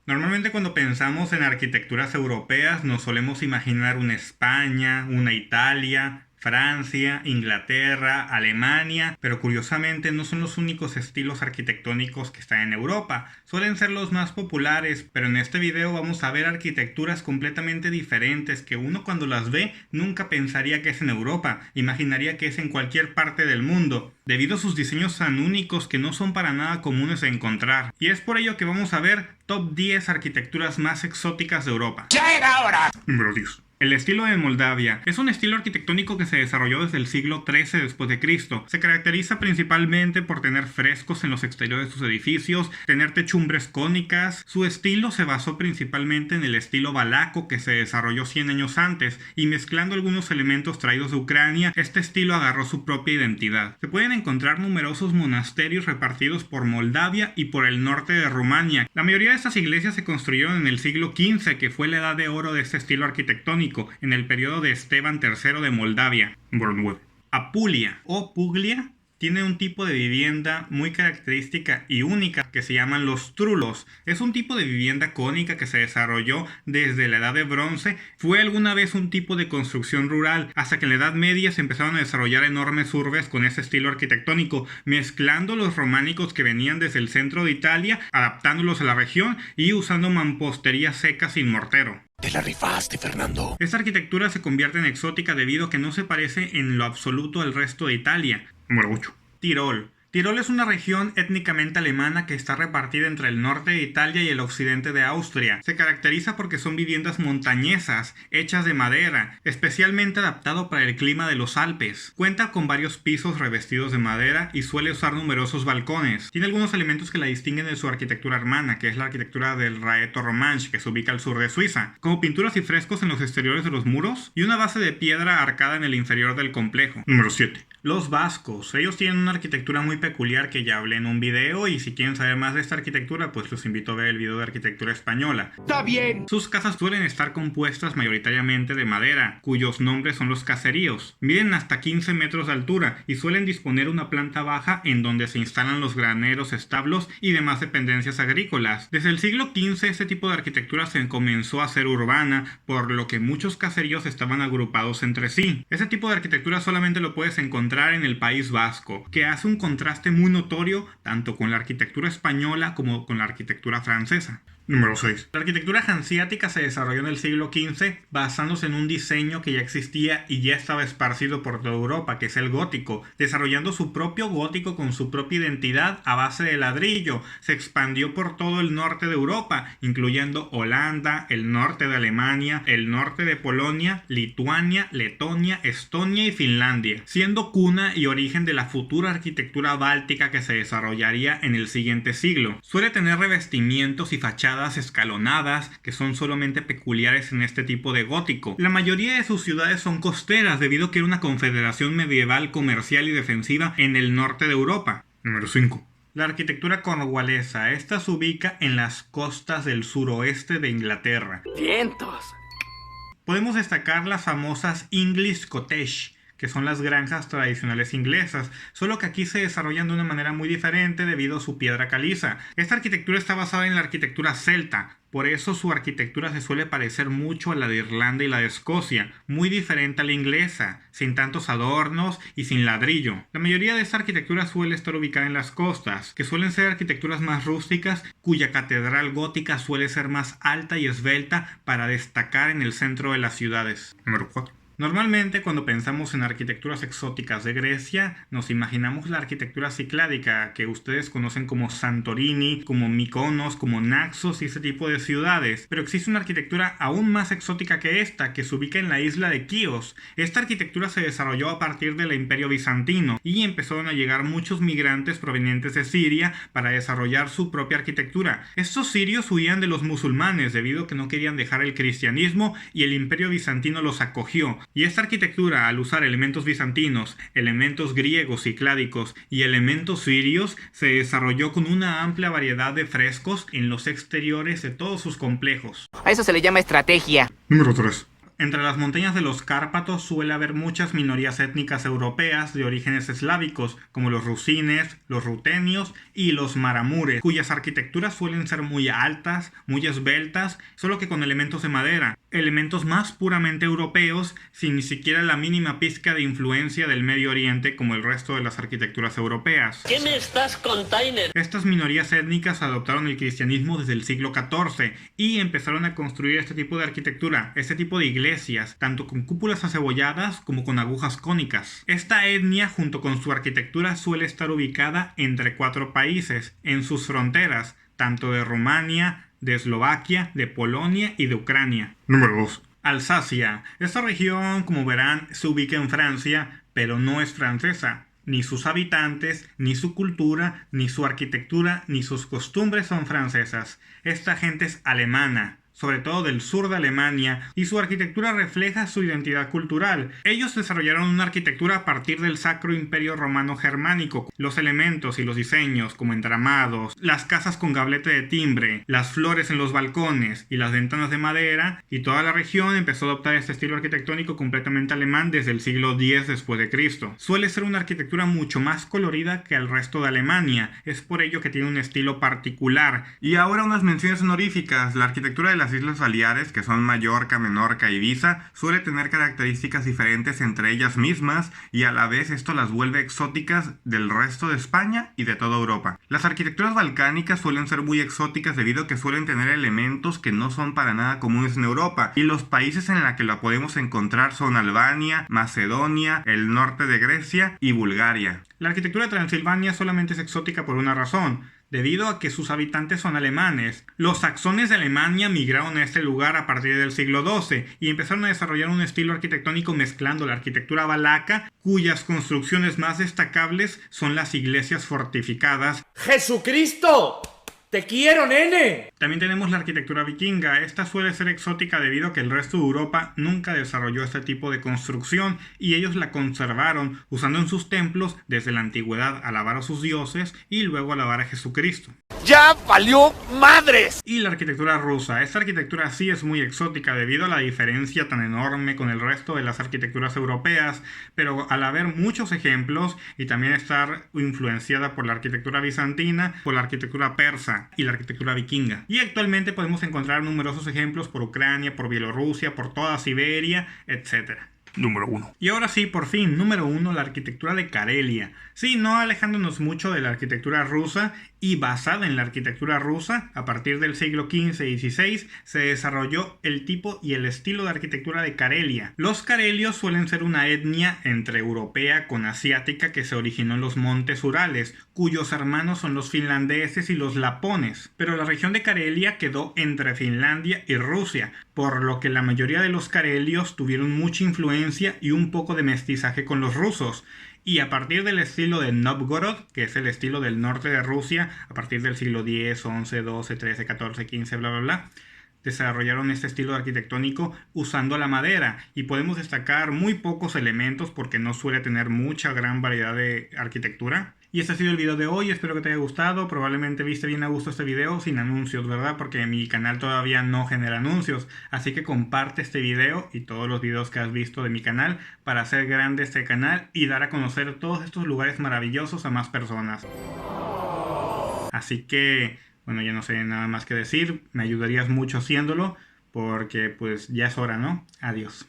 Normalmente cuando pensamos en arquitecturas europeas nos solemos imaginar una España, una Italia, Francia, Inglaterra, Alemania, pero curiosamente no son los únicos estilos arquitectónicos que están en Europa. Suelen ser los más populares, pero en este video vamos a ver arquitecturas completamente diferentes que uno cuando las ve nunca pensaría que es en Europa, imaginaría que es en cualquier parte del mundo, debido a sus diseños tan únicos que no son para nada comunes de encontrar. Y es por ello que vamos a ver top 10 arquitecturas más exóticas de Europa. ¡Ya era hora! Número 10. El estilo de Moldavia es un estilo arquitectónico que se desarrolló desde el siglo XIII después de Cristo. Se caracteriza principalmente por tener frescos en los exteriores de sus edificios, tener techumbres cónicas. Su estilo se basó principalmente en el estilo valaco que se desarrolló 100 años antes, y mezclando algunos elementos traídos de Ucrania, este estilo agarró su propia identidad. Se pueden encontrar numerosos monasterios repartidos por Moldavia y por el norte de Rumania. La mayoría de estas iglesias se construyeron en el siglo XV, que fue la edad de oro de este estilo arquitectónico, en el periodo de Esteban III de Moldavia. Apulia o Puglia tiene un tipo de vivienda muy característica y única que se llaman los trulos. Es un tipo de vivienda cónica que se desarrolló desde la Edad de Bronce. Fue alguna vez un tipo de construcción rural hasta que en la Edad Media se empezaron a desarrollar enormes urbes con ese estilo arquitectónico, mezclando los románicos que venían desde el centro de Italia, adaptándolos a la región y usando mampostería seca sin mortero. Te la rifaste, Fernando. Esta arquitectura se convierte en exótica debido a que no se parece en lo absoluto al resto de Italia. Número 8. Tirol. Tirol es una región étnicamente alemana que está repartida entre el norte de Italia y el occidente de Austria. Se caracteriza porque son viviendas montañesas, hechas de madera, especialmente adaptado para el clima de los Alpes. Cuenta con varios pisos revestidos de madera y suele usar numerosos balcones. Tiene algunos elementos que la distinguen de su arquitectura hermana, que es la arquitectura del Raeto Romansch, que se ubica al sur de Suiza, como pinturas y frescos en los exteriores de los muros y una base de piedra arcada en el inferior del complejo. Número 7. Los vascos. Ellos tienen una arquitectura muy peculiar que ya hablé en un video, y si quieren saber más de esta arquitectura pues los invito a ver el video de arquitectura española. ¡Está bien! Sus casas suelen estar compuestas mayoritariamente de madera, cuyos nombres son los caseríos. Miden hasta 15 metros de altura y suelen disponer una planta baja en donde se instalan los graneros, establos y demás dependencias agrícolas. Desde el siglo XV este tipo de arquitectura se comenzó a ser urbana, por lo que muchos caseríos estaban agrupados entre sí. Este tipo de arquitectura solamente lo puedes encontrar en el País Vasco, que hace un contraste muy notorio tanto con la arquitectura española como con la arquitectura francesa. Número 6. La arquitectura hanseática se desarrolló en el siglo XV basándose en un diseño que ya existía y ya estaba esparcido por toda Europa, que es el gótico, desarrollando su propio gótico con su propia identidad a base de ladrillo. Se expandió por todo el norte de Europa, incluyendo Holanda, el norte de Alemania, el norte de Polonia, Lituania, Letonia, Estonia y Finlandia, siendo cuna y origen de la futura arquitectura báltica que se desarrollaría en el siguiente siglo. Suele tener revestimientos y fachadas escalonadas que son solamente peculiares en este tipo de gótico. La mayoría de sus ciudades son costeras debido a que era una confederación medieval comercial y defensiva en el norte de Europa. Número 5. La arquitectura cornualesa. Esta se ubica en las costas del suroeste de Inglaterra. ¡Vientos! Podemos destacar las famosas English Cottage, que son las granjas tradicionales inglesas, solo que aquí se desarrollan de una manera muy diferente debido a su piedra caliza. Esta arquitectura está basada en la arquitectura celta, por eso su arquitectura se suele parecer mucho a la de Irlanda y la de Escocia, muy diferente a la inglesa, sin tantos adornos y sin ladrillo. La mayoría de esta arquitectura suele estar ubicada en las costas, que suelen ser arquitecturas más rústicas, cuya catedral gótica suele ser más alta y esbelta para destacar en el centro de las ciudades. Número 4. Normalmente cuando pensamos en arquitecturas exóticas de Grecia, nos imaginamos la arquitectura cicládica que ustedes conocen como Santorini, como Mykonos, como Naxos y ese tipo de ciudades. Pero existe una arquitectura aún más exótica que esta, que se ubica en la isla de Quíos. Esta arquitectura se desarrolló a partir del Imperio Bizantino y empezaron a llegar muchos migrantes provenientes de Siria para desarrollar su propia arquitectura. Estos sirios huían de los musulmanes debido a que no querían dejar el cristianismo y el Imperio Bizantino los acogió. Y esta arquitectura, al usar elementos bizantinos, elementos griegos cicládicos y elementos sirios, se desarrolló con una amplia variedad de frescos en los exteriores de todos sus complejos. A eso se le llama estrategia. Número 3. Entre las montañas de los Cárpatos suele haber muchas minorías étnicas europeas de orígenes eslávicos, como los rusines, los rutenios y los maramures, cuyas arquitecturas suelen ser muy altas, muy esbeltas, solo que con elementos de madera, elementos más puramente europeos, sin ni siquiera la mínima pizca de influencia del Medio Oriente como el resto de las arquitecturas europeas. ¿Qué me estás contando? Estas minorías étnicas adoptaron el cristianismo desde el siglo XIV y empezaron a construir este tipo de arquitectura, este tipo de iglesias, tanto con cúpulas acebolladas como con agujas cónicas. Esta etnia, junto con su arquitectura, suele estar ubicada entre 4 países, en sus fronteras, tanto de Rumania, de Eslovaquia, de Polonia y de Ucrania. Número 2. Alsacia. Esta región, como verán, se ubica en Francia, pero no es francesa. Ni sus habitantes, ni su cultura, ni su arquitectura, ni sus costumbres son francesas. Esta gente es alemana, sobre todo del sur de Alemania, y su arquitectura refleja su identidad cultural. Ellos desarrollaron una arquitectura a partir del Sacro Imperio Romano Germánico. Los elementos y los diseños, como entramados, las casas con gablete de timbre, las flores en los balcones y las ventanas de madera, y toda la región empezó a adoptar este estilo arquitectónico completamente alemán desde el siglo X después de Cristo. Suele ser una arquitectura mucho más colorida que el resto de Alemania, es por ello que tiene un estilo particular. Y ahora unas menciones honoríficas. La arquitectura de las Islas Baleares, que son Mallorca, Menorca y Ibiza, suele tener características diferentes entre ellas mismas y a la vez esto las vuelve exóticas del resto de España y de toda Europa. Las arquitecturas balcánicas suelen ser muy exóticas debido a que suelen tener elementos que no son para nada comunes en Europa, y los países en los que la podemos encontrar son Albania, Macedonia, el norte de Grecia y Bulgaria. La arquitectura de Transilvania solamente es exótica por una razón, debido a que sus habitantes son alemanes. Los saxones de Alemania migraron a este lugar a partir del siglo XII y empezaron a desarrollar un estilo arquitectónico mezclando la arquitectura valaca, cuyas construcciones más destacables son las iglesias fortificadas. ¡Jesucristo! ¡Te quiero, nene! También tenemos la arquitectura vikinga. Esta suele ser exótica debido a que el resto de Europa nunca desarrolló este tipo de construcción y ellos la conservaron usando en sus templos desde la antigüedad alabar a sus dioses y luego alabar a Jesucristo. ¡Ya valió madres! Y la arquitectura rusa. Esta arquitectura sí es muy exótica debido a la diferencia tan enorme con el resto de las arquitecturas europeas, pero al haber muchos ejemplos y también estar influenciada por la arquitectura bizantina, por la arquitectura persa y la arquitectura vikinga. Y actualmente podemos encontrar numerosos ejemplos por Ucrania, por Bielorrusia, por toda Siberia, etc. Número 1. Y ahora sí, por fin, número 1, la arquitectura de Carelia. Sí, no alejándonos mucho de la arquitectura rusa, y basada en la arquitectura rusa, a partir del siglo XV y XVI, se desarrolló el tipo y el estilo de arquitectura de Carelia. Los carelios suelen ser una etnia entre europea con asiática que se originó en los montes Urales, cuyos hermanos son los finlandeses y los lapones. Pero la región de Carelia quedó entre Finlandia y Rusia, por lo que la mayoría de los carelios tuvieron mucha influencia y un poco de mestizaje con los rusos. Y a partir del estilo de Novgorod, que es el estilo del norte de Rusia, a partir del siglo X, XI, XII, XIII, XIV, XV, bla bla bla, desarrollaron este estilo arquitectónico usando la madera, y podemos destacar muy pocos elementos porque no suele tener mucha gran variedad de arquitectura. Y este ha sido el video de hoy, espero que te haya gustado. Probablemente viste bien a gusto este video sin anuncios, ¿verdad? Porque mi canal todavía no genera anuncios. Así que comparte este video y todos los videos que has visto de mi canal para hacer grande este canal y dar a conocer todos estos lugares maravillosos a más personas. Así que, bueno, ya no sé nada más que decir. Me ayudarías mucho haciéndolo porque pues ya es hora, ¿no? Adiós.